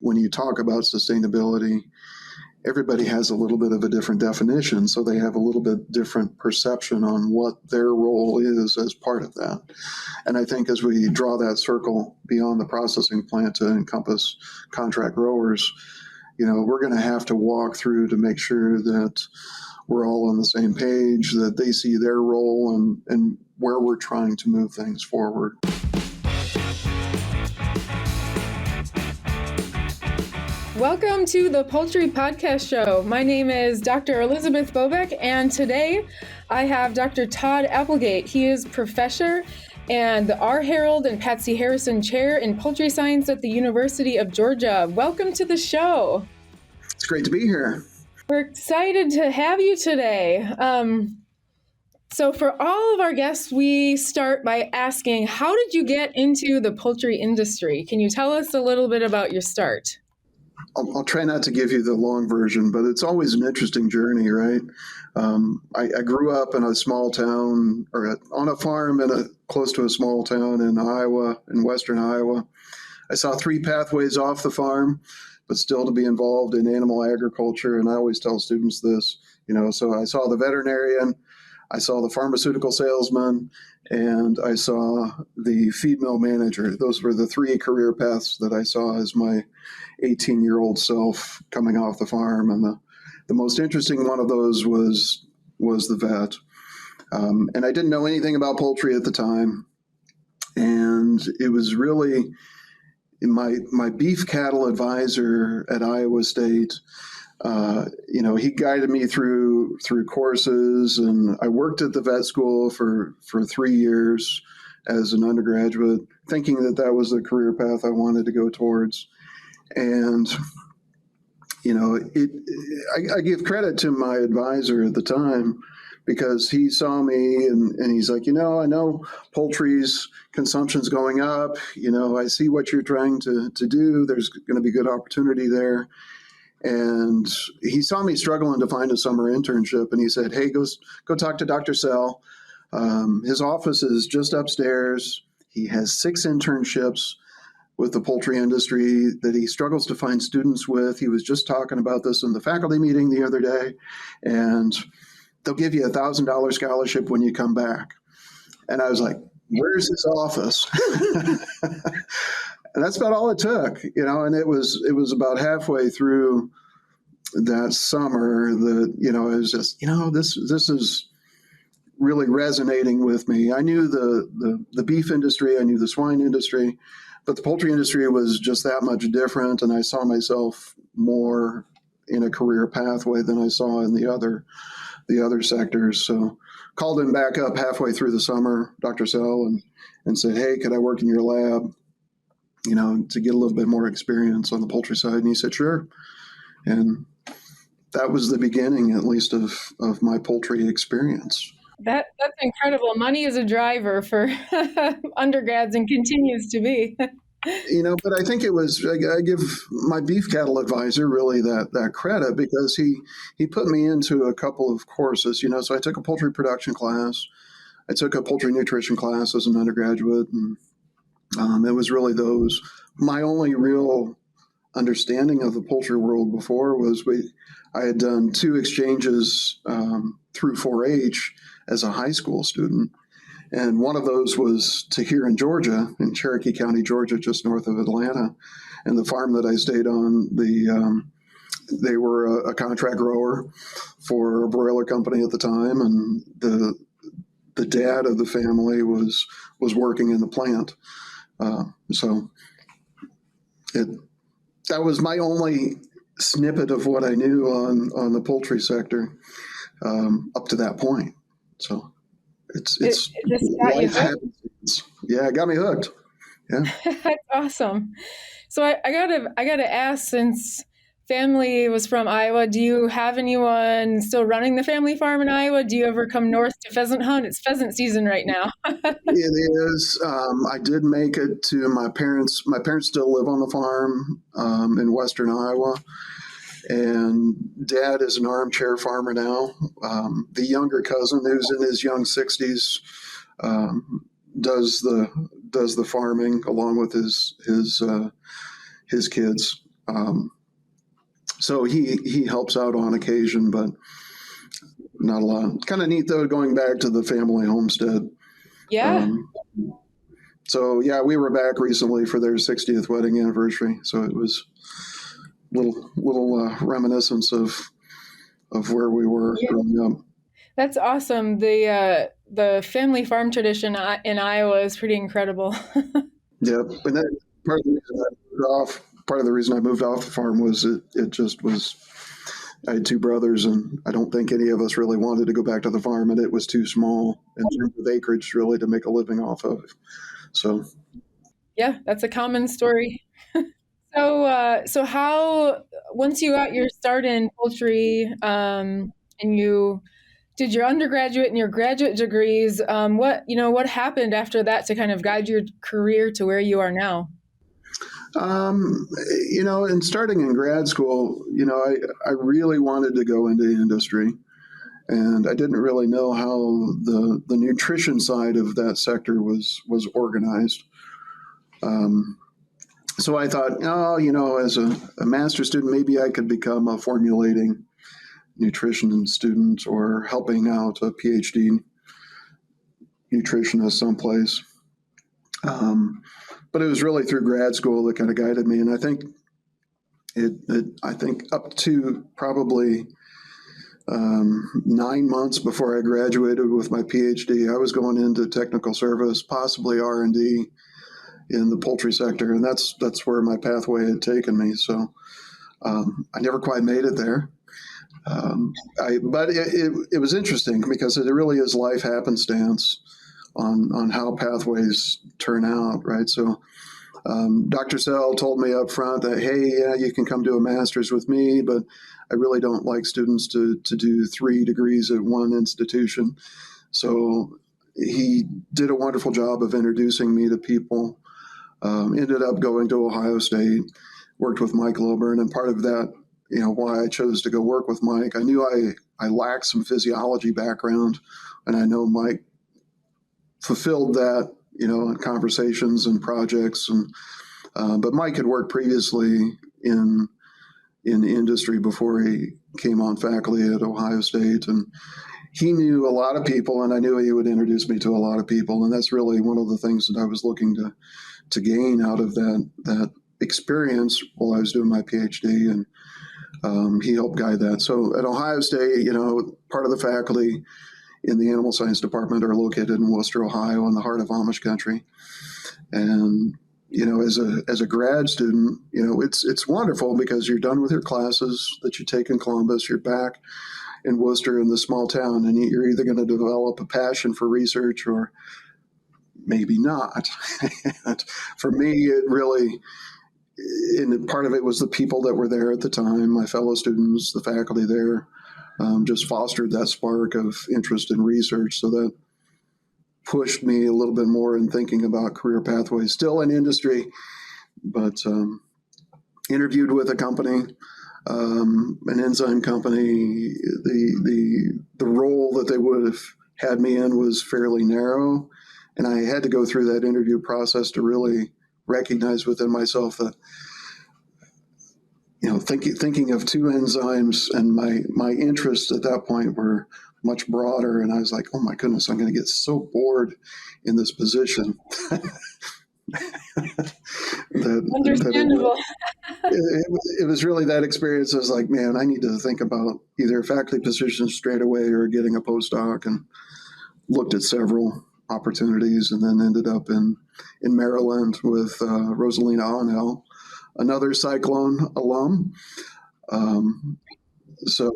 when you talk about sustainability, everybody has a little bit of a different definition, so they have a little bit different perception on what their role is as part of that. And I think as we draw that circle beyond the processing plant to encompass contract growers, we're going to have to walk through to make sure that we're all on the same page, that they see their role and where we're trying to move things forward. Welcome to the Poultry Podcast Show. My name is Dr. Elizabeth Bobeck, and today I have Dr. Todd Applegate. He is professor and the R. Harold and Patsy Harrison Chair in Poultry Science at the University of Georgia. Welcome to the show. It's great to be here. We're excited to have you today. So for all of our guests, we start by asking, how did you get into the poultry industry? Can you tell us a little bit about your start? I'll try not to give you the long version, but it's always an interesting journey, right? I grew up in a small town, or on a farm close to a small town in Iowa, in western Iowa. I saw 3 pathways off the farm, but still to be involved in animal agriculture. And I always tell students this, so I saw the veterinarian, I saw the pharmaceutical salesman, and I saw the feed mill manager. Those were the 3 career paths that I saw as my 18-year-old self coming off the farm. And the most interesting one of those was the vet. And I didn't know anything about poultry at the time. And it was really my beef cattle advisor at Iowa State. He guided me through courses, and I worked at the vet school for 3 years as an undergraduate, thinking that was the career path I wanted to go towards. And, I give credit to my advisor at the time, because he saw me and he's like, I know poultry's consumption's going up. I see what you're trying to do. There's going to be good opportunity there. And he saw me struggling to find a summer internship, and he said, hey, go talk to Dr. Sell. His office is just upstairs. He has 6 internships with the poultry industry that he struggles to find students with. He was just talking about this in the faculty meeting the other day, and they'll give you $1,000 scholarship when you come back. And I was like, where's his office? And that's about all it took, and it was about halfway through that summer that, it was just, this is really resonating with me. I knew the beef industry, I knew the swine industry, but the poultry industry was just that much different. And I saw myself more in a career pathway than I saw in the other sectors. So called him back up halfway through the summer, Dr. Sell, and said, hey, could I work in your lab, to get a little bit more experience on the poultry side? And he said, sure. And that was the beginning, at least, of my poultry experience. That's incredible. Money is a driver for undergrads and continues to be. But I think it was, I give my beef cattle advisor really that credit, because he put me into a couple of courses, so I took a poultry production class. I took a poultry nutrition class as an undergraduate, and it was really those. My only real understanding of the poultry world before was I had done 2 exchanges through 4-H as a high school student. And one of those was to here in Georgia, in Cherokee County, Georgia, just north of Atlanta. And the farm that I stayed on, they were a contract grower for a broiler company at the time. And the dad of the family was working in the plant. So that was my only snippet of what I knew on the poultry sector up to that point. So it just got you hooked. Yeah, it got me hooked. Yeah, that's awesome. So I gotta ask, since family was from Iowa, do you have anyone still running the family farm in Iowa? Do you ever come north to pheasant hunt? It's pheasant season right now. It is. I did make it to my parents. My parents still live on the farm in western Iowa. And Dad is an armchair farmer now. The younger cousin, who's in his young 60s, does the farming along with his kids. So he helps out on occasion, but not a lot. Kind of neat though, going back to the family homestead. Yeah. So yeah, we were back recently for their 60th wedding anniversary. So it was little reminiscence of where we were growing up. That's awesome. The family farm tradition in Iowa is pretty incredible. Yep, and that part of the reason I moved off the farm was it just was. I had two brothers, and I don't think any of us really wanted to go back to the farm, and it was too small in terms of acreage really to make a living off of. So Yeah, that's a common story. So how once you got your start in poultry, and you did your undergraduate and your graduate degrees, what happened after that to kind of guide your career to where you are now? Um, in starting in grad school, I really wanted to go into industry, and I didn't really know how the nutrition side of that sector was organized. Um, so I thought, oh, as a master's student, maybe I could become a formulating nutrition student or helping out a PhD nutritionist someplace. But it was really through grad school that kind of guided me, and I think I think up to probably 9 months before I graduated with my PhD, I was going into technical service, possibly R&D in the poultry sector, and that's where my pathway had taken me. So I never quite made it there. But it was interesting because it really is life happenstance on how pathways turn out, right? So Dr. Sell told me up front that, hey, yeah, you can come do a master's with me, but I really don't like students to do 3 degrees at one institution. So he did a wonderful job of introducing me to people. Ended up going to Ohio State, worked with Mike Loburn, and part of that, why I chose to go work with Mike, I knew I lacked some physiology background, and I know Mike fulfilled that, in conversations and projects. And but Mike had worked previously in industry before he came on faculty at Ohio State, and he knew a lot of people, and I knew he would introduce me to a lot of people, and that's really one of the things that I was looking to gain out of that experience while I was doing my PhD, and he helped guide that. So at Ohio State, part of the faculty in the animal science department are located in Worcester, Ohio, in the heart of Amish country. And as a grad student, it's wonderful because you're done with your classes that you take in Columbus. You're back in Worcester in the small town, and you're either going to develop a passion for research or maybe not. For me, it really, and part of it was the people that were there at the time, my fellow students, the faculty there, just fostered that spark of interest in research. So that pushed me a little bit more in thinking about career pathways, still in industry, but interviewed with a company, an enzyme company. The role that they would have had me in was fairly narrow, and I had to go through that interview process to really recognize within myself that, thinking of 2 enzymes, and my interests at that point were much broader, and I was like, oh my goodness, I'm going to get so bored in this position. Understandable. It was really that experience. I was like, man, I need to think about either a faculty position straight away or getting a postdoc, and looked at several opportunities, and then ended up in Maryland with Rosalina Onel, another Cyclone alum. So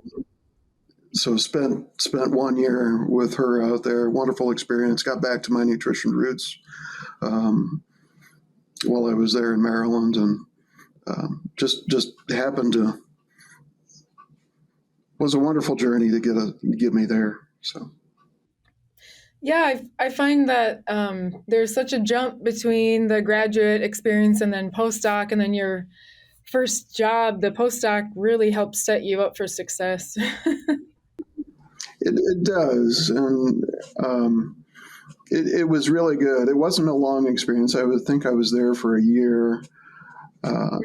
spent 1 year with her out there. Wonderful experience. Got back to my nutrition roots while I was there in Maryland, and just happened to, was a wonderful journey to get me there. So. Yeah, I find that there's such a jump between the graduate experience and then postdoc, and then your first job. The postdoc really helps set you up for success. It does, and it was really good. It wasn't a long experience. I would think I was there for a year, uh,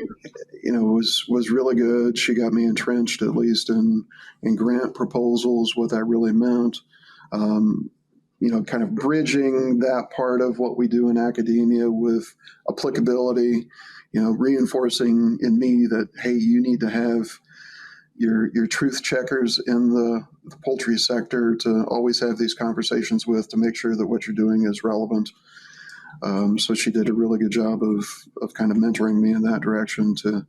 was really good. She got me entrenched, at least in grant proposals, what that really meant. Um, kind of bridging that part of what we do in academia with applicability, reinforcing in me that, hey, you need to have your truth checkers in the poultry sector to always have these conversations with to make sure that what you're doing is relevant. So she did a really good job of kind of mentoring me in that direction to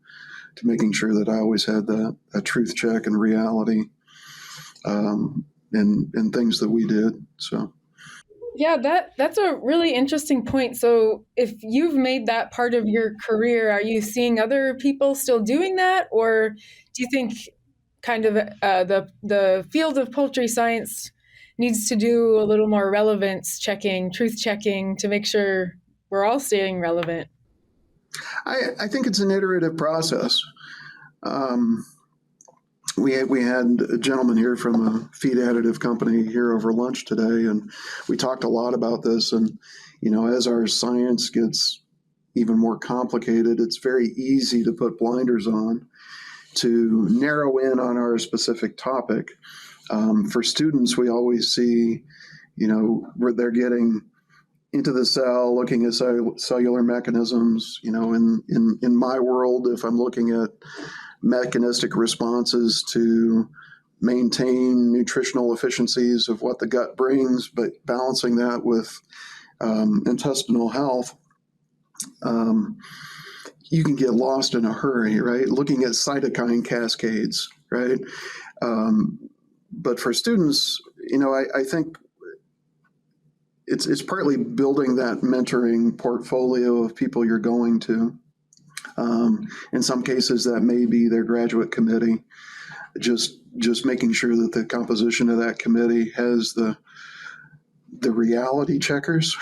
making sure that I always had that truth check and reality in things that we did. So. Yeah, that's a really interesting point. So, if you've made that part of your career, are you seeing other people still doing that, or do you think kind of the field of poultry science needs to do a little more relevance checking, truth checking to make sure we're all staying relevant? I think it's an iterative process. Um, we had a gentleman here from a feed additive company here over lunch today, and we talked a lot about this. And as our science gets even more complicated, it's very easy to put blinders on to narrow in on our specific topic. For students, we always see, where they're getting into the cell, looking at cellular mechanisms. In my world, if I'm looking at mechanistic responses to maintain nutritional efficiencies of what the gut brings, but balancing that with intestinal health, you can get lost in a hurry, right? Looking at cytokine cascades, right? But for students, I think it's partly building that mentoring portfolio of people you're going to. In some cases, that may be their graduate committee. Just making sure that the composition of that committee has the reality checkers.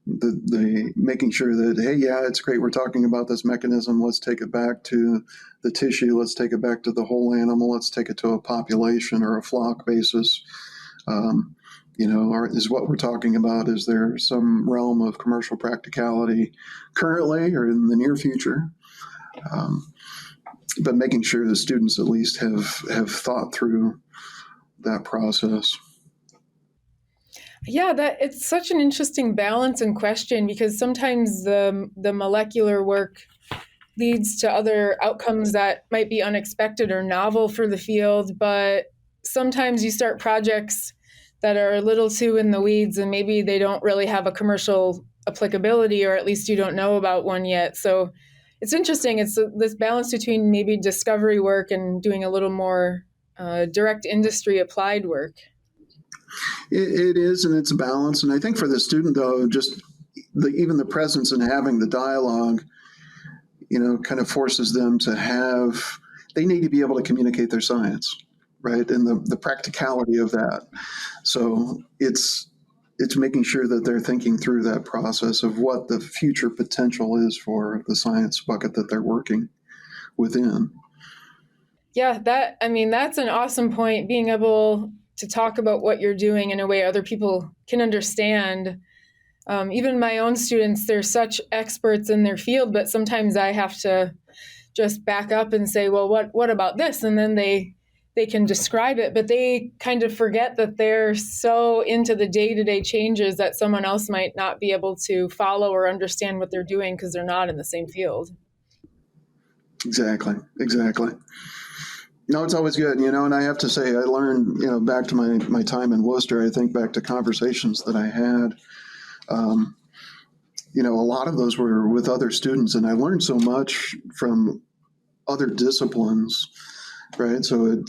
The making sure that, hey, yeah, it's great we're talking about this mechanism. Let's take it back to the tissue. Let's take it back to the whole animal. Let's take it to a population or a flock basis. Is what we're talking about, is there some realm of commercial practicality currently or in the near future? But making sure the students at least have thought through that process. Yeah, that it's such an interesting balance and question, because sometimes the molecular work leads to other outcomes that might be unexpected or novel for the field, but sometimes you start projects that are a little too in the weeds and maybe they don't really have a commercial applicability, or at least you don't know about one yet. So it's interesting. It's this balance between maybe discovery work and doing a little more direct industry applied work. It is, and it's a balance. And I think for the student, though, just even the presence and having the dialogue, kind of forces them to they need to be able to communicate their science, right? And the practicality of that. So it's making sure that they're thinking through that process of what the future potential is for the science bucket that they're working within. Yeah, that's an awesome point, being able to talk about what you're doing in a way other people can understand. Even my own students, they're such experts in their field, but sometimes I have to just back up and say, well, what about this? And then they can describe it, but they kind of forget that they're so into the day-to-day changes that someone else might not be able to follow or understand what they're doing because they're not in the same field. Exactly. No, it's always good, and I have to say, I learned, back to my time in Worcester, I think back to conversations that I had, a lot of those were with other students, and I learned so much from other disciplines, right? So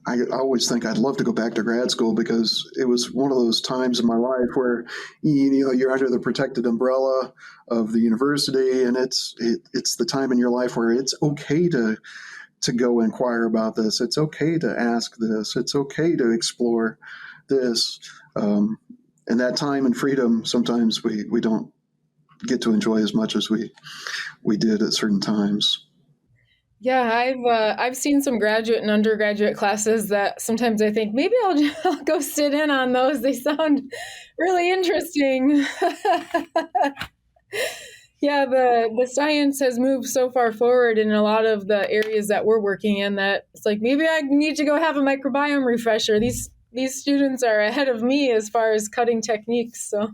I always think I'd love to go back to grad school, because it was one of those times in my life where, you're under the protected umbrella of the university, and it's the time in your life where it's okay to go inquire about this. It's okay to ask this. It's okay to explore this. And that time and freedom, sometimes we don't get to enjoy as much as we did at certain times. Yeah, I've seen some graduate and undergraduate classes that sometimes I think maybe I'll go sit in on those. They sound really interesting. Yeah, the science has moved so far forward in a lot of the areas that we're working in that it's like maybe I need to go have a microbiome refresher. These students are ahead of me as far as cutting techniques. So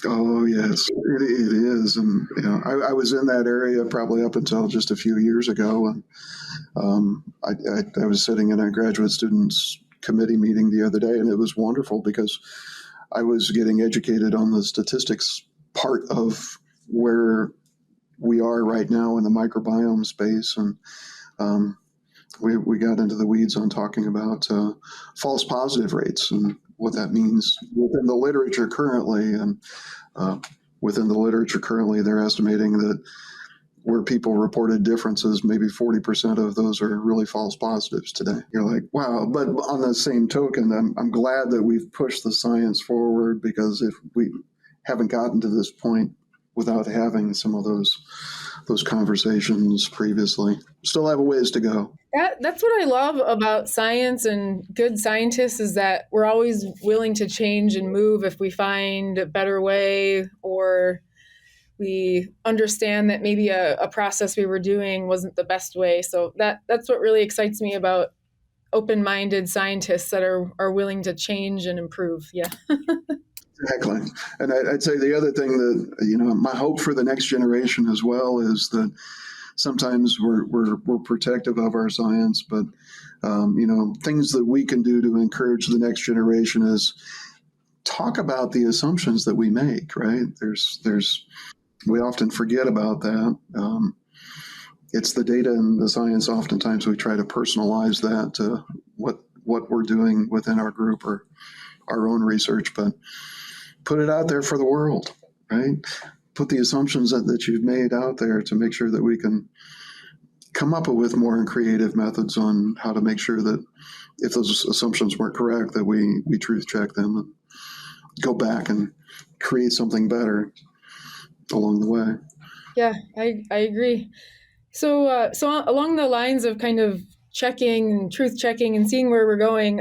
Oh yes, it is, and I was in that area probably up until just a few years ago, and I was sitting in a graduate students committee meeting the other day, and it was wonderful because I was getting educated on the statistics part of where we are right now in the microbiome space, and um, we got into the weeds on talking about false positive rates and what that means within the literature currently. And uh, within the literature currently, they're estimating that where people reported differences, maybe 40% of those are really false positives today. You're like, wow. But on the same token, I'm glad that we've pushed the science forward, because if we haven't gotten to this point without having some of those conversations previously, still have a ways to go. that's what I love about science and good scientists is that we're always willing to change and move if we find a better way or we understand that maybe a process we were doing wasn't the best way. So that's what really excites me about open-minded scientists that are willing to change and improve. Yeah. Exactly. And I'd say the other thing that, my hope for the next generation as well is that sometimes we're protective of our science, but, things that we can do to encourage the next generation is talk about the assumptions that we make, right? We often forget about that. It's the data and the science. Oftentimes we try to personalize that to what we're doing within our group or our own research, but put it out there for the world, right? Put the assumptions that you've made out there to make sure that we can come up with more creative methods on how to make sure that if those assumptions weren't correct, that we truth check them and go back and create something better along the way. Yeah, I agree. So along the lines of kind of checking and truth checking and seeing where we're going,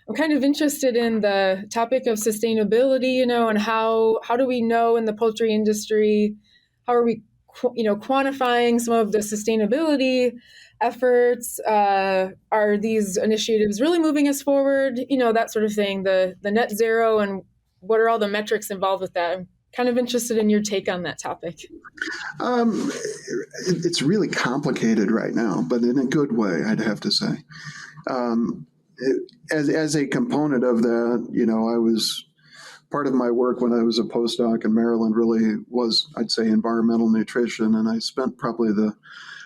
I'm kind of interested in the topic of sustainability, and how do we know in the poultry industry, how are we, quantifying some of the sustainability efforts? Are these initiatives really moving us forward? That sort of thing, the net zero, and what are all the metrics involved with that? I'm kind of interested in your take on that topic. It's really complicated right now, but in a good way, I'd have to say. Um, as a component of that, I was part of my work when I was a postdoc in Maryland really was, I'd say, environmental nutrition. And I spent probably the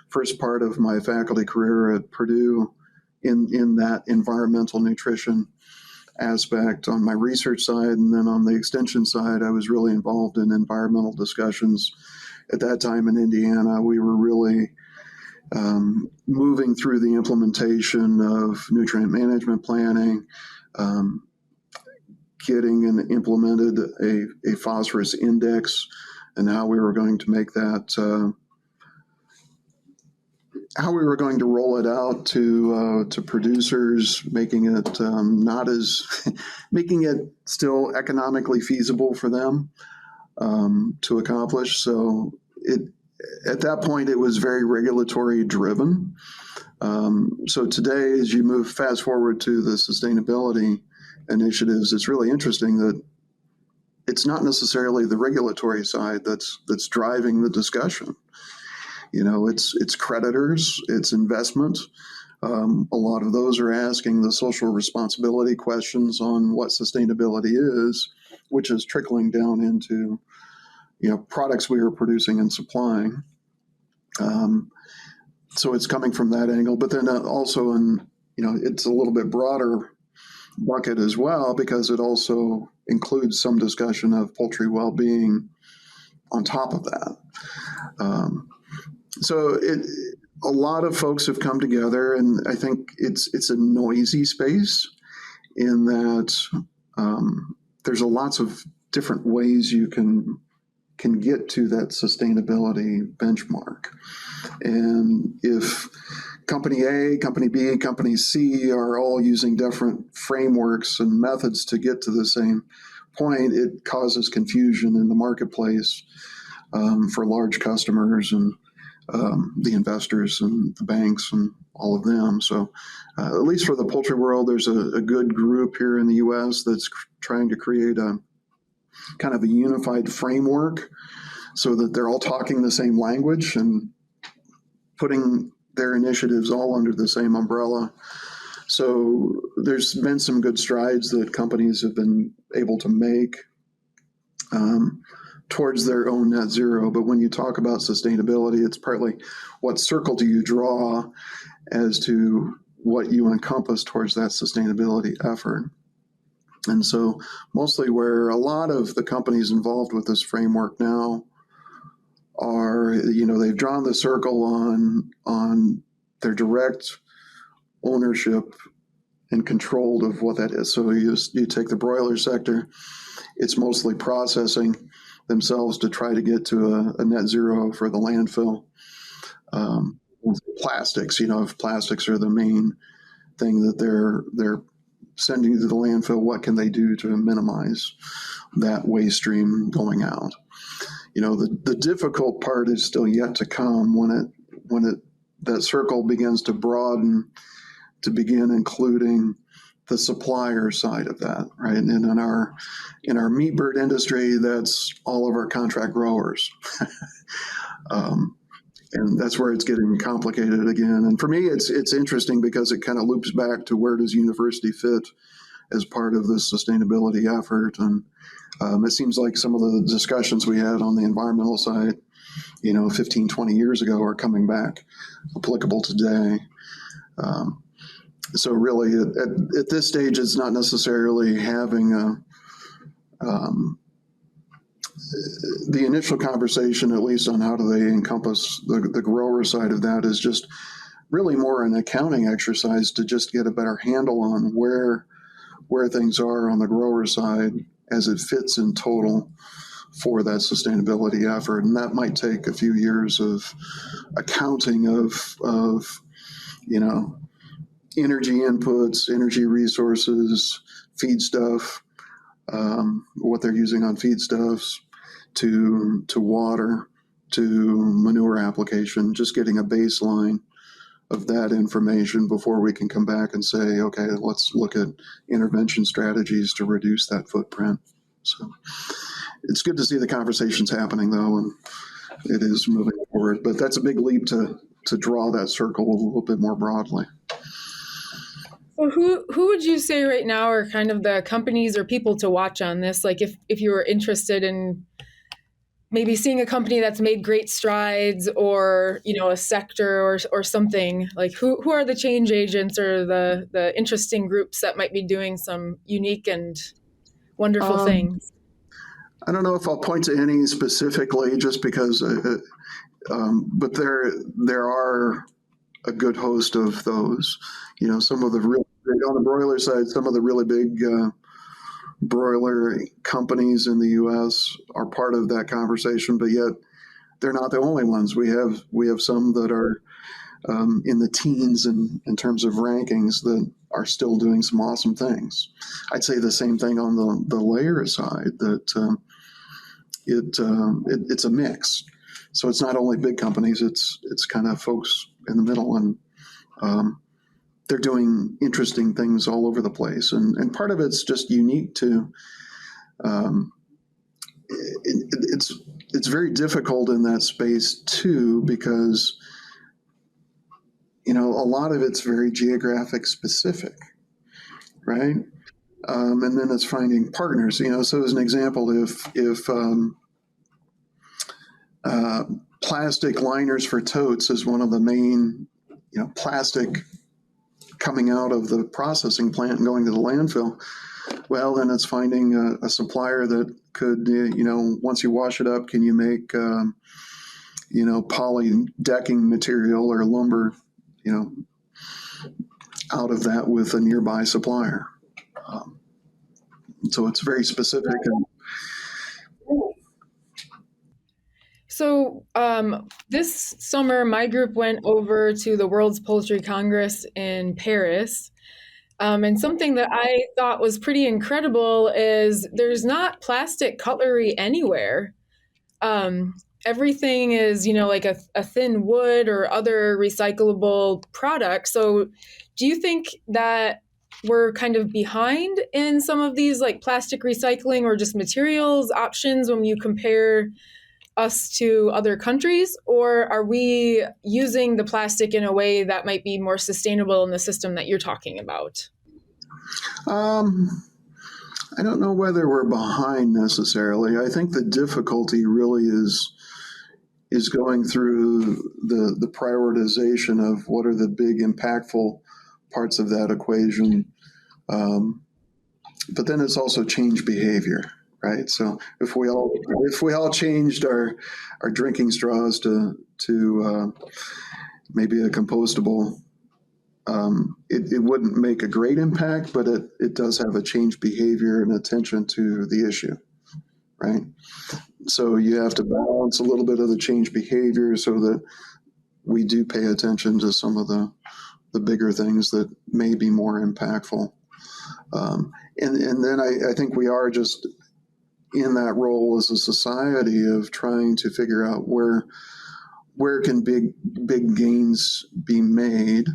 first part of my faculty career at Purdue in that environmental nutrition aspect on my research side. And then on the extension side, I was really involved in environmental discussions. At that time in Indiana, we were really moving through the implementation of nutrient management planning, getting and implemented a phosphorus index, and how we were going to make that, how we were going to roll it out to producers, making it not as making it still economically feasible for them to accomplish. So at that point it was very regulatory driven. So today, as you move fast forward to the sustainability initiatives, it's really interesting that it's not necessarily the regulatory side that's driving the discussion. It's creditors, it's investment. A lot of those are asking the social responsibility questions on what sustainability is, which is trickling down into products we are producing and supplying. So it's coming from that angle, but then also it's a little bit broader bucket as well, because it also includes some discussion of poultry well-being on top of that. So a lot of folks have come together, and I think it's a noisy space in that there's lots of different ways you can get to that sustainability benchmark. And if company A, company B, company C are all using different frameworks and methods to get to the same point, it causes confusion in the marketplace for large customers and the investors and the banks and all of them. So, at least for the poultry world, there's a good group here in the U.S. that's trying to create a kind of a unified framework so that they're all talking the same language and putting their initiatives all under the same umbrella. So there's been some good strides that companies have been able to make towards their own net zero. But when you talk about sustainability, it's partly what circle do you draw as to what you encompass towards that sustainability effort. And so mostly where a lot of the companies involved with this framework now are, they've drawn the circle on their direct ownership and control of what that is. So you take the broiler sector, it's mostly processing themselves to try to get to a net zero for the landfill. Plastics, if plastics are the main thing that they're sending to the landfill, what can they do to minimize that waste stream going out? The difficult part is still yet to come when that circle begins to broaden to begin including the supplier side of that, right? And in our meat bird industry, that's all of our contract growers. And that's where it's getting complicated again. And for me, it's interesting because it kind of loops back to where does university fit as part of this sustainability effort. And it seems like some of the discussions we had on the environmental side, 15, 20 years ago are coming back applicable today. So really, at this stage, it's not necessarily having the initial conversation, at least on how do they encompass the grower side of that, is just really more an accounting exercise to just get a better handle on where things are on the grower side as it fits in total for that sustainability effort. And that might take a few years of accounting of energy inputs, energy resources, feedstuff, what they're using on feedstuffs, to water, to manure application, just getting a baseline of that information before we can come back and say, okay, let's look at intervention strategies to reduce that footprint. So it's good to see the conversations happening, though, and it is moving forward. But that's a big leap to draw that circle a little bit more broadly. So who would you say right now are kind of the companies or people to watch on this? Like if you were interested in maybe seeing a company that's made great strides, or a sector or something, like who are the change agents or the interesting groups that might be doing some unique and wonderful things? I don't know if I'll point to any specifically, just because, but there are a good host of those. Some of the real on the broiler side, some of the really big broiler companies in the U.S. are part of that conversation, but yet they're not the only ones. We have some that are in the teens in terms of rankings that are still doing some awesome things. I'd say the same thing on the layer side, that it's a mix. So it's not only big companies, it's kind of folks in the middle, and they're doing interesting things all over the place. And part of it's just unique to, it's very difficult in that space too, because, a lot of it's very geographic specific, right? And then it's finding partners, so as an example, if plastic liners for totes is one of the main, plastic coming out of the processing plant and going to the landfill, well, then it's finding a supplier that could, once you wash it up, can you make, poly decking material or lumber, out of that with a nearby supplier. So it's very specific. So this summer, my group went over to the World's Poultry Congress in Paris. And something that I thought was pretty incredible is there's not plastic cutlery anywhere. Everything is, like a thin wood or other recyclable product. So do you think that we're kind of behind in some of these like plastic recycling or just materials options when you compare us to other countries? Or are we using the plastic in a way that might be more sustainable in the system that you're talking about? Um, I don't know whether we're behind necessarily. I think the difficulty really is going through the prioritization of what are the big impactful parts of that equation. Um, but then it's also change behavior, right? So if we all changed our drinking straws to maybe a compostable, it wouldn't make a great impact, but it does have a change behavior and attention to the issue, right? So you have to balance a little bit of the change behavior so that we do pay attention to some of the bigger things that may be more impactful. And then I think we are just in that role as a society of trying to figure out where can big gains be made,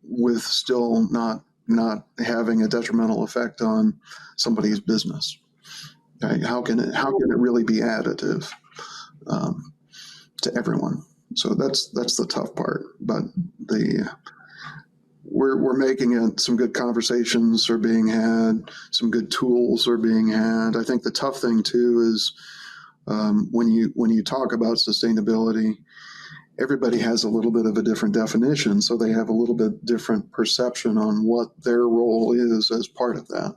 with still not having a detrimental effect on somebody's business. Right? How can it really be additive, to everyone? So that's the tough part. But we're making it. Some good conversations are being had. Some good tools are being had. I think the tough thing too is, when you talk about sustainability, everybody has a little bit of a different definition, so they have a little bit different perception on what their role is as part of that.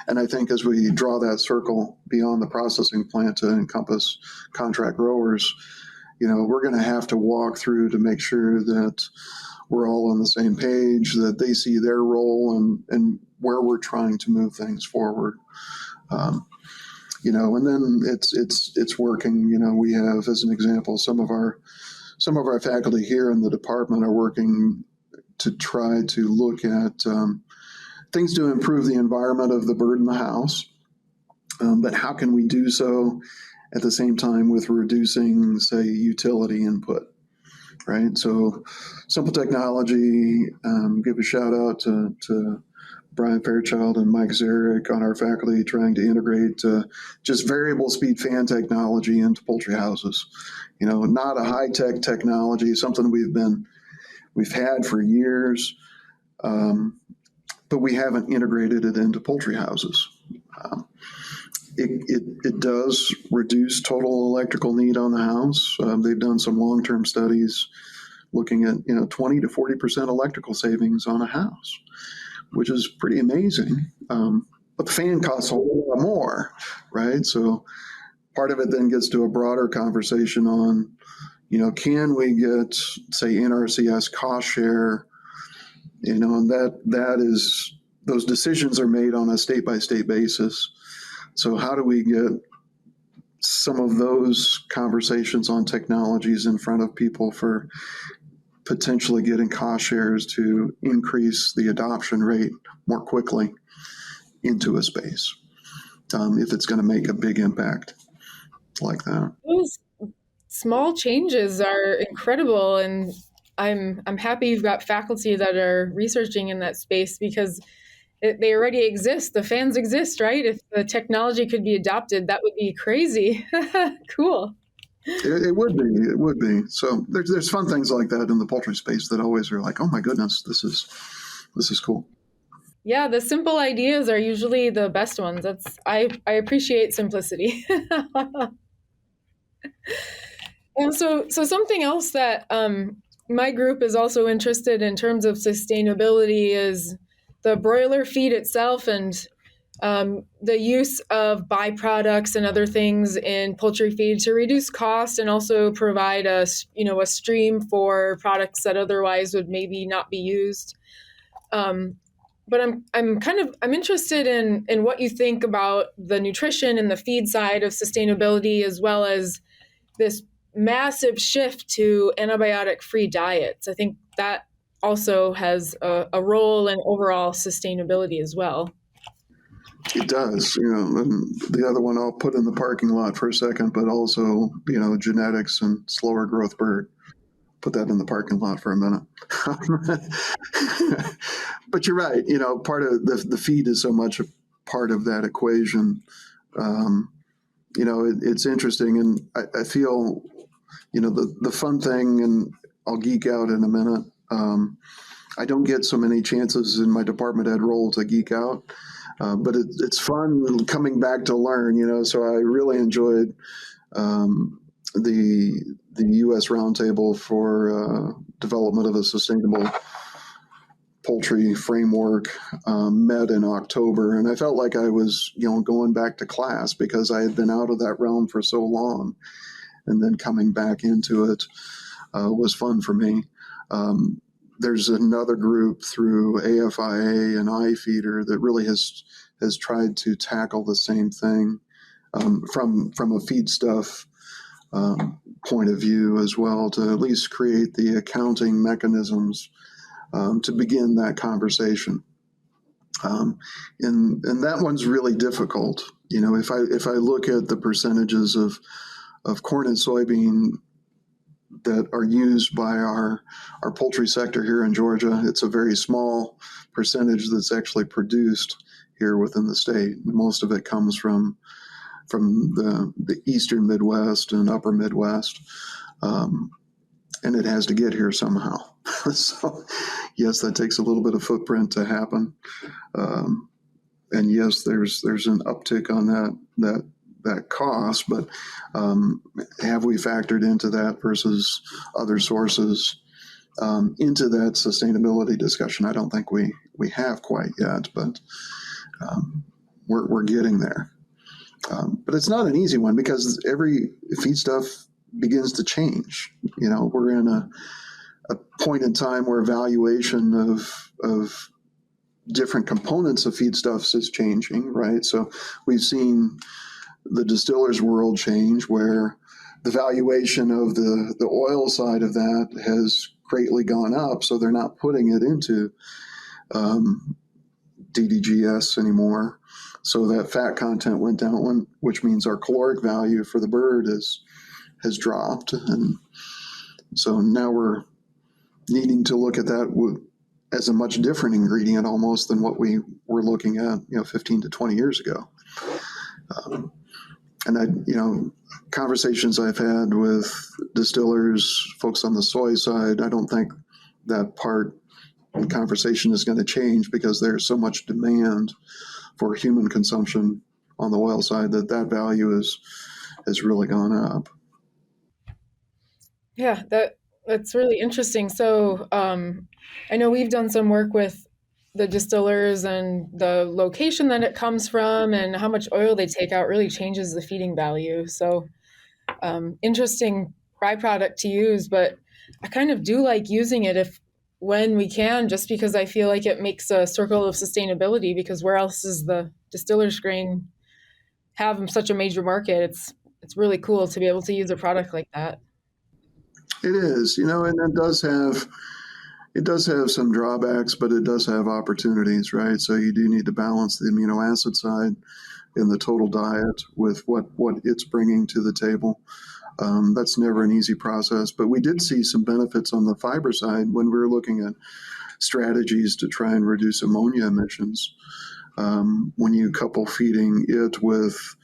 And I think as we draw that circle beyond the processing plant to encompass contract growers, we're going to have to walk through to make sure that we're all on the same page, that they see their role and where we're trying to move things forward. And then it's working. We have, as an example, some of our faculty here in the department are working to try to look at things to improve the environment of the bird in the house. But how can we do so at the same time with reducing, say, utility input, right? So simple technology, give a shout out to Brian Fairchild and Mike Zarek on our faculty trying to integrate just variable speed fan technology into poultry houses. Not a high-tech technology, something we've had for years, but we haven't integrated it into poultry houses. It does reduce total electrical need on the house. They've done some long-term studies looking at 20 to 40% electrical savings on a house, which is pretty amazing. But the fan costs a whole lot more, right? So part of it then gets to a broader conversation on, can we get, say, NRCS cost share, and that is, those decisions are made on a state-by-state basis. So how do we get some of those conversations on technologies in front of people for potentially getting cost shares to increase the adoption rate more quickly into a space, if it's going to make a big impact like that. Those small changes are incredible, and I'm happy you've got faculty that are researching in that space because they already exist. The fans exist, right? If the technology could be adopted, that would be crazy. Cool. It would be. It would be. So there's fun things like that in the poultry space that always are like, oh my goodness, this is cool. Yeah, the simple ideas are usually the best ones. I appreciate simplicity. And so something else that my group is also interested in terms of sustainability is the broiler feed itself and the use of byproducts and other things in poultry feed to reduce cost and also provide a stream for products that otherwise would maybe not be used. But I'm interested in what you think about the nutrition and the feed side of sustainability, as well as this massive shift to antibiotic-free diets. I think that also has a role in overall sustainability as well. It does, and the other one I'll put in the parking lot for a second, but also, genetics and slower growth bird. Put that in the parking lot for a minute. But you're right, part of the feed is so much a part of that equation. It's interesting, and I feel, the fun thing, and I'll geek out in a minute. I don't get so many chances in my department head role to geek out. But it's fun coming back to learn, so I really enjoyed the U.S. Roundtable for Development of a Sustainable Poultry Framework met in October, and I felt like I was, going back to class because I had been out of that realm for so long, and then coming back into it was fun for me. There's another group through AFIA and iFeeder that really has tried to tackle the same thing from a feedstuff point of view as well, to at least create the accounting mechanisms to begin that conversation. And that one's really difficult. If I look at the percentages of corn and soybean that are used by our poultry sector here in Georgia, it's a very small percentage that's actually produced here within the state. Most of it comes from the eastern Midwest and upper Midwest, and it has to get here somehow. So, yes, that takes a little bit of footprint to happen, and yes, there's an uptick on that cost, but have we factored into that versus other sources into that sustainability discussion? I don't think we have quite yet, but we're getting there. But it's not an easy one because every feedstuff begins to change. We're in a point in time where valuation of different components of feedstuffs is changing, right? So we've seen the distillers world change, where the valuation of the oil side of that has greatly gone up, so they're not putting it into DDGS anymore. So that fat content went down, which means our caloric value for the bird has dropped, and so now we're needing to look at that as a much different ingredient almost than what we were looking at 15 to 20 years ago. And conversations I've had with distillers, folks on the soy side, I don't think that part in conversation is going to change because there's so much demand for human consumption on the oil side that value has really gone up. Yeah, that's really interesting. So I know we've done some work with the distillers, and the location that it comes from and how much oil they take out really changes the feeding value. So interesting byproduct to use, but I kind of do like using it when we can, just because I feel like it makes a circle of sustainability, because where else does the distiller's grain have such a major market? It's really cool to be able to use a product like that. It is, and it does have some drawbacks, but it does have opportunities, right? So you do need to balance the amino acid side in the total diet with what it's bringing to the table. That's never an easy process, but we did see some benefits on the fiber side when we were looking at strategies to try and reduce ammonia emissions. When you couple feeding it with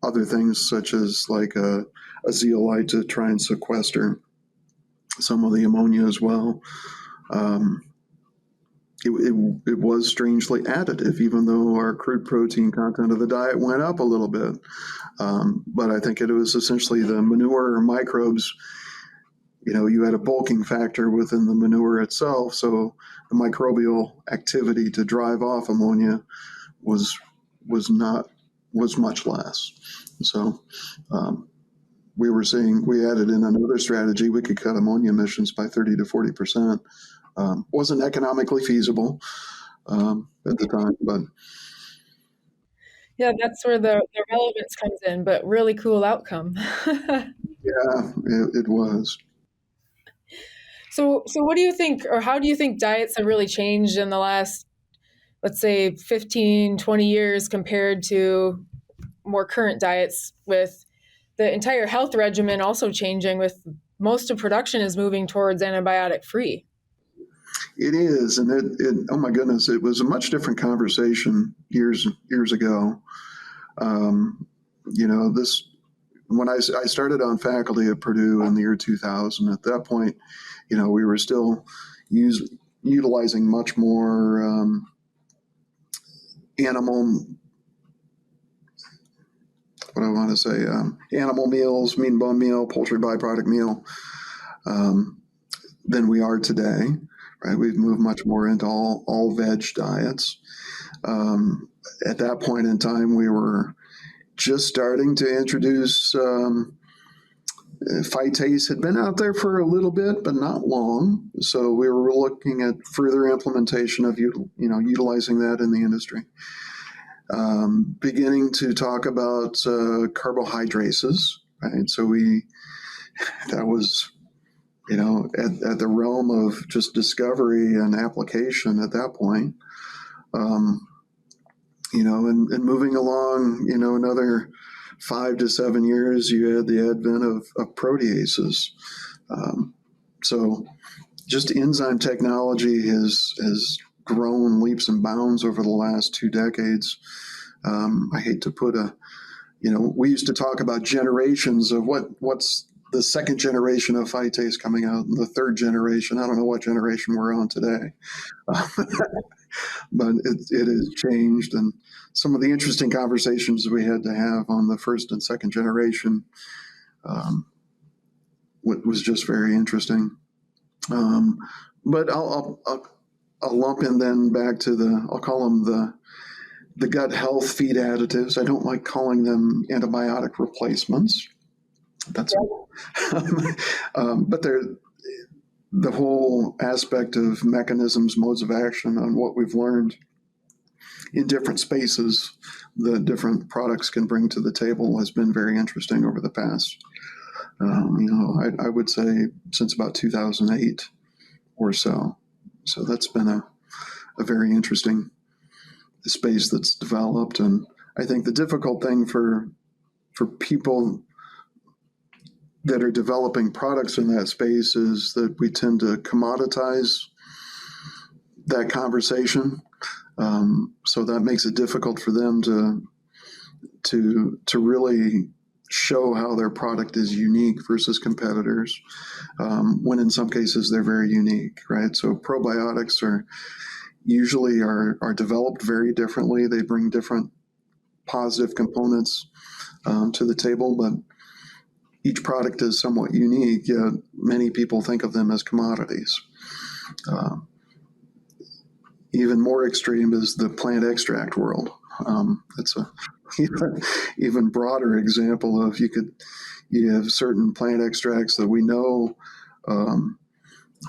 other things such as like a zeolite to try and sequester some of the ammonia as well. It was strangely additive, even though our crude protein content of the diet went up a little bit. But I think it was essentially the manure microbes. You had a bulking factor within the manure itself, so the microbial activity to drive off ammonia was much less. So we added in another strategy. We could cut ammonia emissions by 30 to 40%. Wasn't economically feasible at the time, but Yeah, that's where the relevance comes in, but really cool outcome. yeah, it was. So what do you think, or how do you think diets have really changed in the last, let's say, 15, 20 years compared to more current diets, with the entire health regimen also changing, with most of production is moving towards antibiotic-free? It is, and oh my goodness, it was a much different conversation years ago. Um, this when I started on faculty at Purdue in the year 2000. At that point, we were still utilizing much more animal. What do I want to say? Animal meals, meat and bone meal, poultry byproduct meal, um, than we are today. Right, we've moved much more into all veg diets. At that point in time, we were just starting to introduce phytase. Had been out there for a little bit, but not long. So we were looking at further implementation of utilizing that in the industry. Beginning to talk about carbohydrases. Right, so that was at the realm of just discovery and application at that point. And moving along, another 5 to 7 years, you had the advent of proteases. So just enzyme technology has grown leaps and bounds over the last 2 decades. I hate to put we used to talk about generations of what's the second generation of phytase coming out, and the third generation. I don't know what generation we're on today, but it has changed. And some of the interesting conversations we had to have on the first and second generation was just very interesting. But I'll lump in then back to I'll call them the gut health feed additives. I don't like calling them antibiotic replacements. That's but they're the whole aspect of mechanisms, modes of action, on what we've learned in different spaces, the different products can bring to the table has been very interesting over the past. I would say since about 2008 or so. So that's been a very interesting space that's developed. And I think the difficult thing for people that are developing products in that space is that we tend to commoditize that conversation. So that makes it difficult for them to really show how their product is unique versus competitors, when in some cases they're very unique, right? So probiotics are usually developed very differently. They bring different positive components to the table, but each product is somewhat unique, yet many people think of them as commodities. Even more extreme is the plant extract world. It's a even broader example of you have certain plant extracts that we know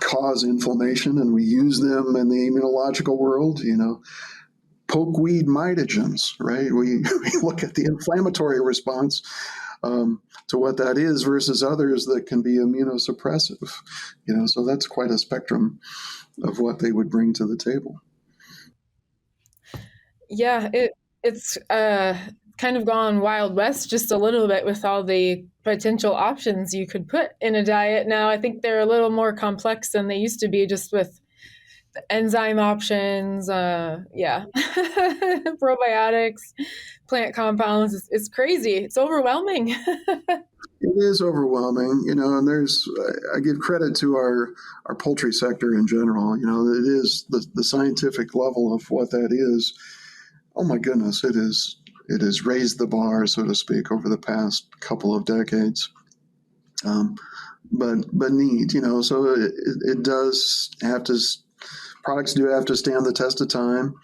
cause inflammation, and we use them in the immunological world. Pokeweed mitogens, right? We look at the inflammatory response to what that is versus others that can be immunosuppressive. So that's quite a spectrum of what they would bring to the table. Yeah, it's kind of gone Wild West just a little bit with all the potential options you could put in a diet now. I think they're a little more complex than they used to be, just with the enzyme options, probiotics, plant compounds. It's crazy. It's overwhelming. It is overwhelming, and I give credit to our poultry sector in general. It is the scientific level of what that is. Oh my goodness, it has raised the bar, so to speak, over the past couple of decades. But neat, so it does have to. Products do have to stand the test of time.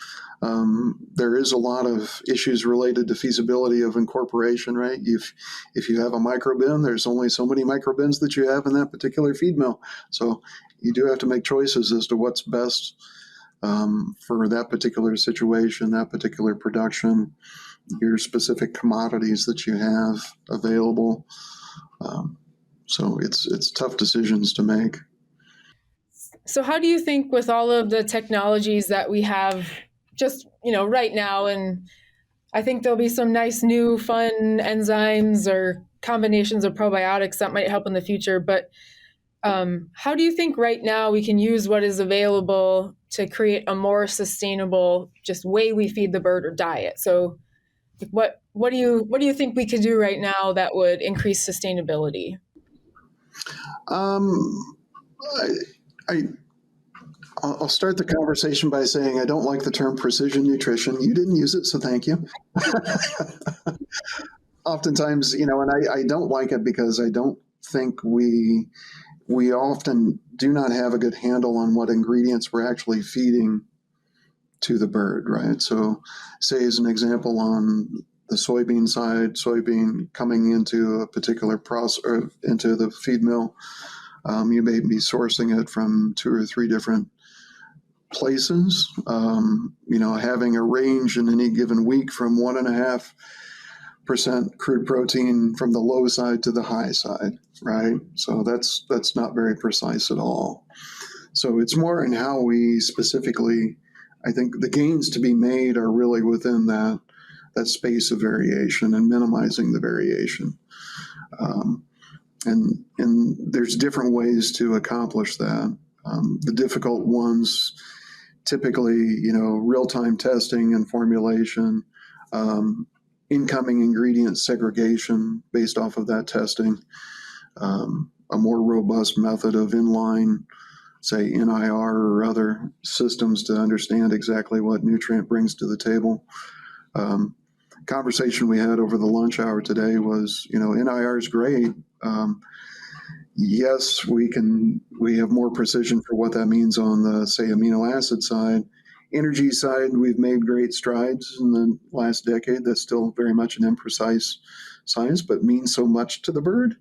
There is a lot of issues related to feasibility of incorporation, right? If you have a microbin, there's only so many microbins that you have in that particular feed mill. So you do have to make choices as to what's best for that particular situation, that particular production, your specific commodities that you have available. So it's tough decisions to make. So how do you think with all of the technologies that we have just, right now, and I think there'll be some nice new fun enzymes or combinations of probiotics that might help in the future, but how do you think right now we can use what is available to create a more sustainable just way we feed the bird or diet? So what do you think we could do right now that would increase sustainability? Um, I, I, I'll start the conversation by saying I don't like the term precision nutrition. You didn't use it, so thank you. Oftentimes, and I don't like it because I don't think we often do not have a good handle on what ingredients we're actually feeding to the bird, right? So, say as an example, on the soybean side, soybean coming into a particular process or into the feed mill, you may be sourcing it from 2 or 3 different places. Having a range in any given week from 1.5% crude protein from the low side to the high side, right? So that's not very precise at all. So it's more in how we specifically, I think the gains to be made are really within that space of variation and minimizing the variation. And there's different ways to accomplish that. The difficult ones, typically, real-time testing and formulation, incoming ingredient segregation based off of that testing, a more robust method of inline, say NIR or other systems to understand exactly what nutrient brings to the table. Conversation we had over the lunch hour today was, NIR is great. Yes, we have more precision for what that means on the, say, amino acid side. Energy side, we've made great strides in the last decade. That's still very much an imprecise science, but means so much to the bird.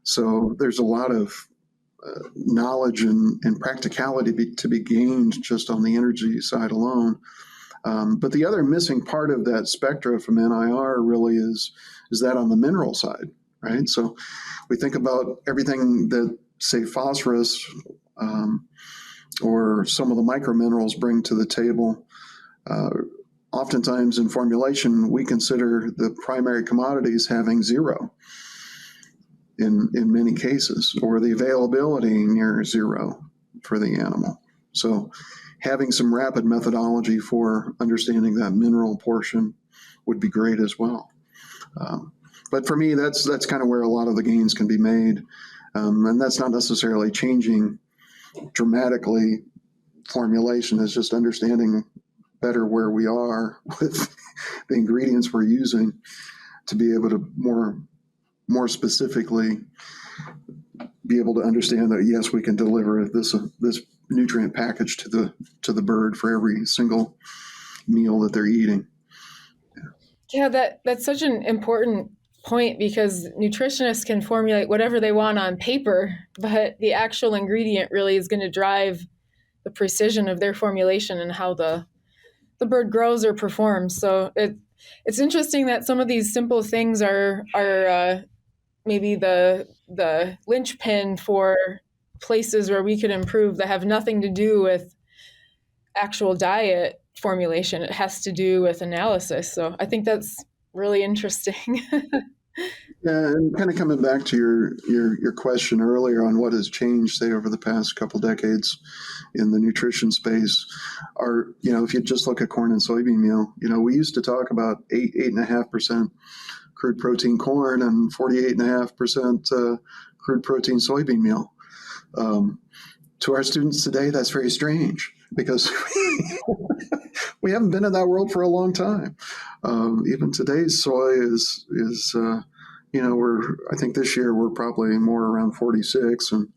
So there's a lot of knowledge and practicality to be gained just on the energy side alone. But the other missing part of that spectra from NIR really is that on the mineral side, right? So we think about everything that, say, phosphorus or some of the microminerals bring to the table. Oftentimes in formulation, we consider the primary commodities having zero in many cases, or the availability near zero for the animal. So having some rapid methodology for understanding that mineral portion would be great as well. But for me, that's kind of where a lot of the gains can be made. And that's not necessarily changing dramatically formulation. It's just understanding better where we are with the ingredients we're using to be able to more specifically be able to understand that, yes, we can deliver this nutrient package to the bird for every single meal that they're eating. Yeah, that's such an important point because nutritionists can formulate whatever they want on paper, but the actual ingredient really is going to drive the precision of their formulation and how the bird grows or performs. So it's interesting that some of these simple things are maybe the linchpin for places where we could improve that have nothing to do with actual diet formulation. It has to do with analysis. So I think that's really interesting. Yeah, and kind of coming back to your question earlier on what has changed, say, over the past couple decades in the nutrition space, if you just look at corn and soybean meal, we used to talk about 8.5% crude protein corn and 48.5% crude protein soybean meal. To our students today, that's very strange because we haven't been in that world for a long time. Even today's soy is I think this year we're probably more around 46, and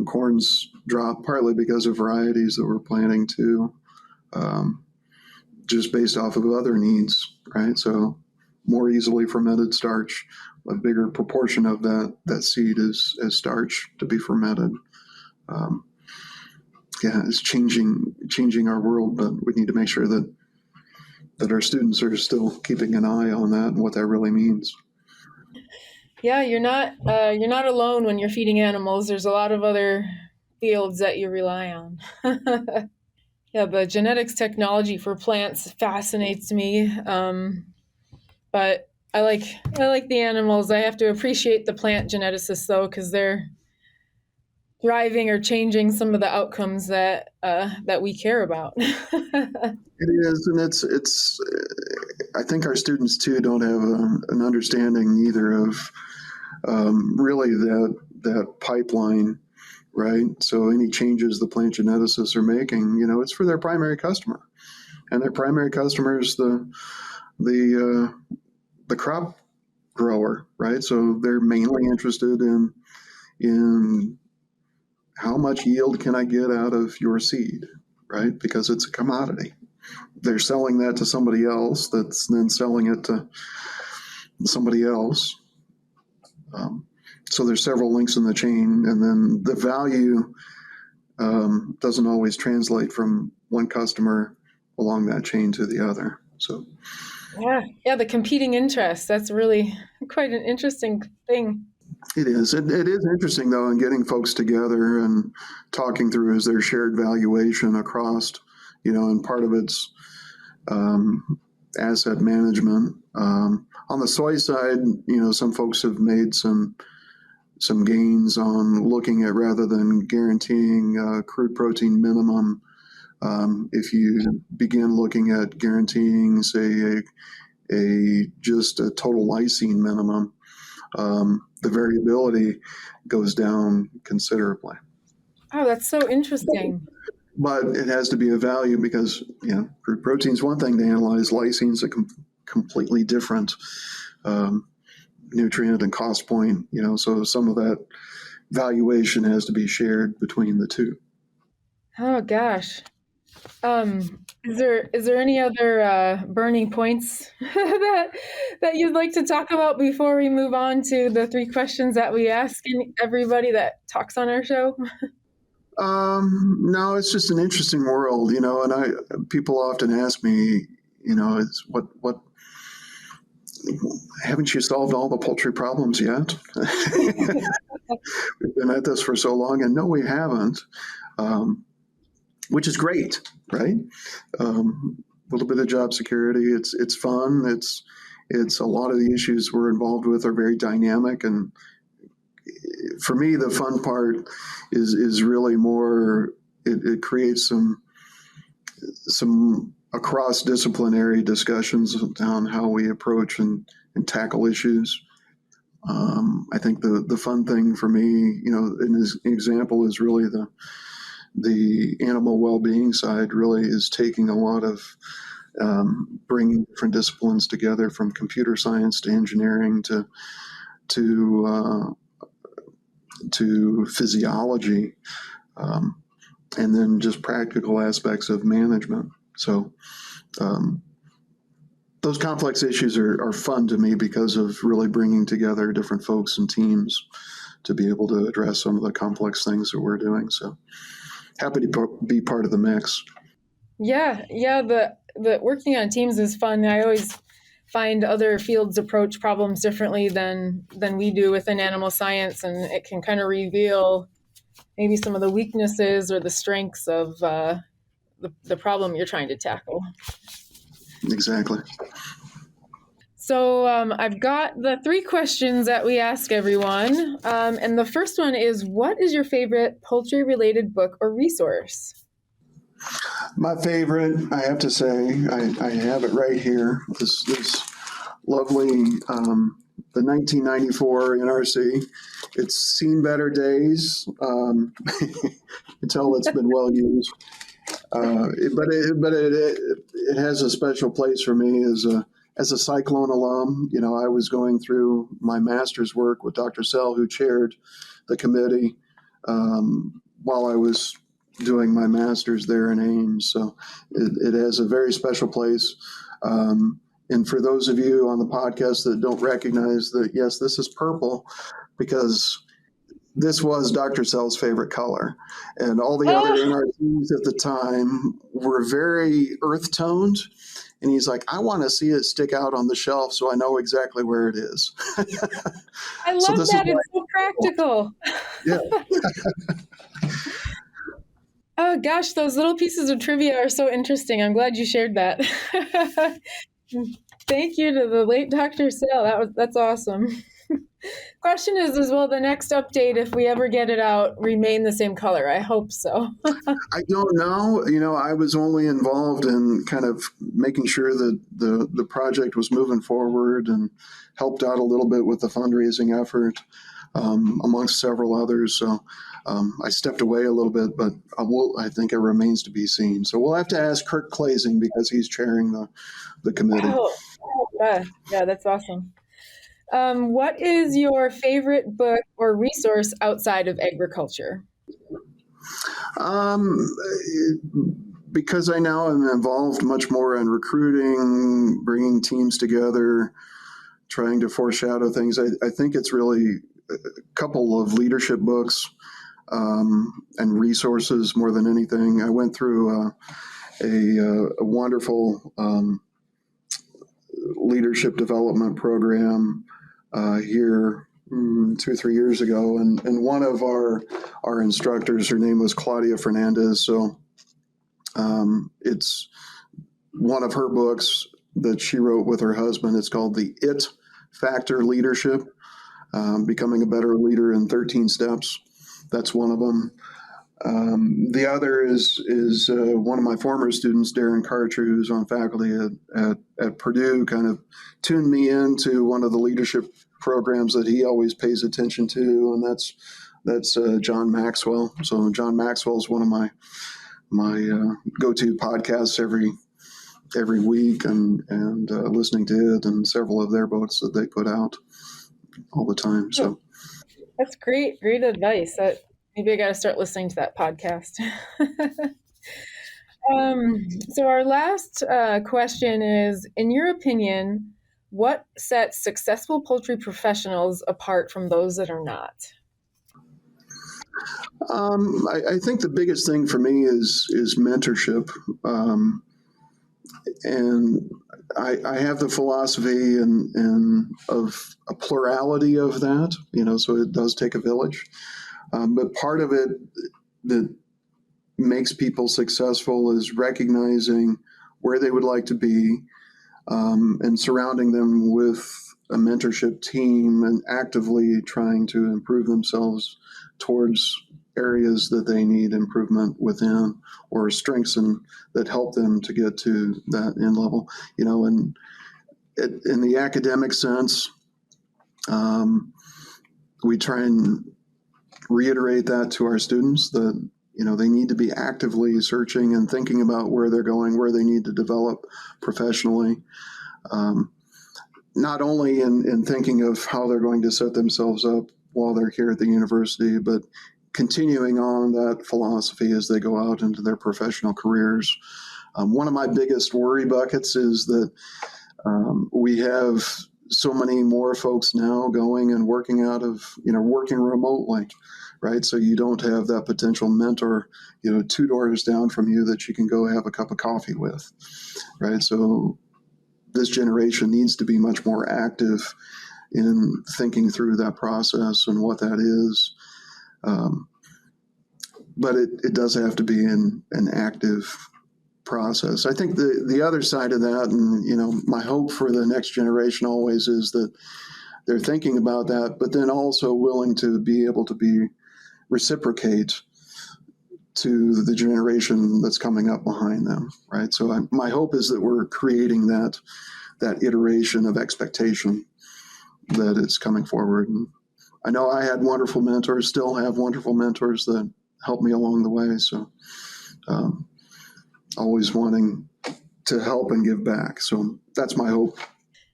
corn's dropped partly because of varieties that we're planting too, just based off of other needs, right? So more easily fermented starch, a bigger proportion of that seed is as starch to be fermented. It's changing our world, but we need to make sure that our students are still keeping an eye on that and what that really means. Yeah, you're not alone when you're feeding animals. There's a lot of other fields that you rely on. Yeah, the genetics technology for plants fascinates me. But I like the animals. I have to appreciate the plant geneticists though, because they're driving or changing some of the outcomes that we care about. It is, and it's. I think our students too don't have an understanding either of really that pipeline, right? So any changes the plant geneticists are making, it's for their primary customer, and their primary customer is the the crop grower, right? So they're mainly interested in how much yield can I get out of your seed, right? Because it's a commodity. They're selling that to somebody else that's then selling it to somebody else. Um, so there's several links in the chain, and then the value doesn't always translate from one customer along that chain to the other. So Yeah, yeah, the competing interests. That's really quite an interesting thing. it is. It is interesting though, in getting folks together and talking through is their shared valuation across, and part of it's asset management. On the soy side, some folks have made some gains on looking at rather than guaranteeing crude protein minimum. If you begin looking at guaranteeing, say, a just a total lysine minimum, the variability goes down considerably. Oh, that's so interesting. But it has to be a value because crude protein is one thing to analyze. Lysine is a completely different nutrient and cost point. So some of that valuation has to be shared between the two. Oh gosh. Is there any other burning points that you'd like to talk about before we move on to the three questions that we ask everybody that talks on our show? No, it's just an interesting world, and people often ask me, it's what haven't you solved all the poultry problems yet? We've been at this for so long, and no, we haven't, which is great, right? A little bit of job security. It's fun. It's a lot of the issues we're involved with are very dynamic, and for me, the fun part is really more. It creates some across disciplinary discussions on how we approach and tackle issues. I think the fun thing for me, in this example, is really the animal well-being side. Really is taking a lot of bringing different disciplines together, from computer science to engineering to physiology, and then just practical aspects of management. So those complex issues are fun to me because of really bringing together different folks and teams to be able to address some of the complex things that we're doing. So happy to be part of the mix. Yeah, yeah. The working on teams is fun. I always find other fields approach problems differently than we do within animal science, and it can kind of reveal maybe some of the weaknesses or the strengths of the problem you're trying to tackle. Exactly. So I've got the three questions that we ask everyone, and the first one is, what is your favorite poultry-related book or resource? My favorite, I have to say, I have it right here. This lovely, the 1994 NRC. It's seen better days. You can tell it's been well used. But it has a special place for me as a Cyclone alum. I was going through my master's work with Dr. Sell, who chaired the committee while I was doing my master's there in Ames. So it has a very special place. And for those of you on the podcast that don't recognize that, yes, this is purple because this was Dr. Sell's favorite color. And all the other Oh, NRCs at the time were very earth toned. And he's like, I want to see it stick out on the shelf so I know exactly where it is. I So love this is that. why, It's so practical. yeah. Oh gosh, those little pieces of trivia are so interesting. I'm glad you shared that. Thank you to the late Dr. Sale. That's awesome. Question is will the next update, if we ever get it out, remain the same color? I hope so. I don't know. I was only involved in kind of making sure that the project was moving forward and helped out a little bit with the fundraising effort, amongst several others. So I stepped away a little bit, but I think it remains to be seen. So we'll have to ask Kirk Claising because he's chairing the committee. Oh, yeah, that's awesome. What is your favorite book or resource outside of agriculture? Um, because I now am involved much more in recruiting, bringing teams together, trying to foreshadow things. I think it's really a couple of leadership books, and resources more than anything. I went through a wonderful leadership development program here 2 or 3 years ago, and one of our instructors, her name was Claudia Fernandez. So it's one of her books that she wrote with her husband. It's called The It Factor Leadership, Becoming a Better Leader in 13 Steps. That's one of them. The other is one of my former students, Darren Carter, who's on faculty at Purdue, kind of tuned me into one of the leadership programs that he always pays attention to, and that's John Maxwell. So John Maxwell is one of my go-to podcasts every week, and listening to it and several of their books that they put out all the time. So That's great advice. Maybe I got to start listening to that podcast. So our last question is, in your opinion, what sets successful poultry professionals apart from those that are not? I think the biggest thing for me is mentorship, and I have the philosophy and of a plurality of that. So it does take a village, but part of it that makes people successful is recognizing where they would like to be, and surrounding them with a mentorship team and actively trying to improve themselves towards areas that they need improvement within, or strengths that help them to get to that end level. And in the academic sense, we try and reiterate that to our students, that they need to be actively searching and thinking about where they're going, where they need to develop professionally, not only in thinking of how they're going to set themselves up while they're here at the university, but continuing on that philosophy as they go out into their professional careers. One of my biggest worry buckets is that we have so many more folks now going and working out of, working remotely, right? So you don't have that potential mentor, 2 doors down from you that you can go have a cup of coffee with, right? So this generation needs to be much more active in thinking through that process and what that is. But it does have to be an active process. I think the other side of that, and my hope for the next generation always is that they're thinking about that, but then also willing to be able to reciprocate to the generation that's coming up behind them, right? So my hope is that we're creating that iteration of expectation that is coming forward. And I know I had wonderful mentors, still have wonderful mentors that helped me along the way. So always wanting to help and give back. So that's my hope.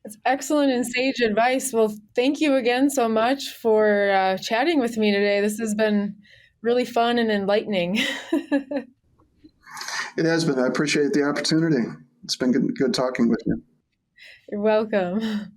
That's excellent and sage advice. Well, thank you again so much for chatting with me today. This has been really fun and enlightening. It has been. I appreciate the opportunity. It's been good talking with you. You're welcome.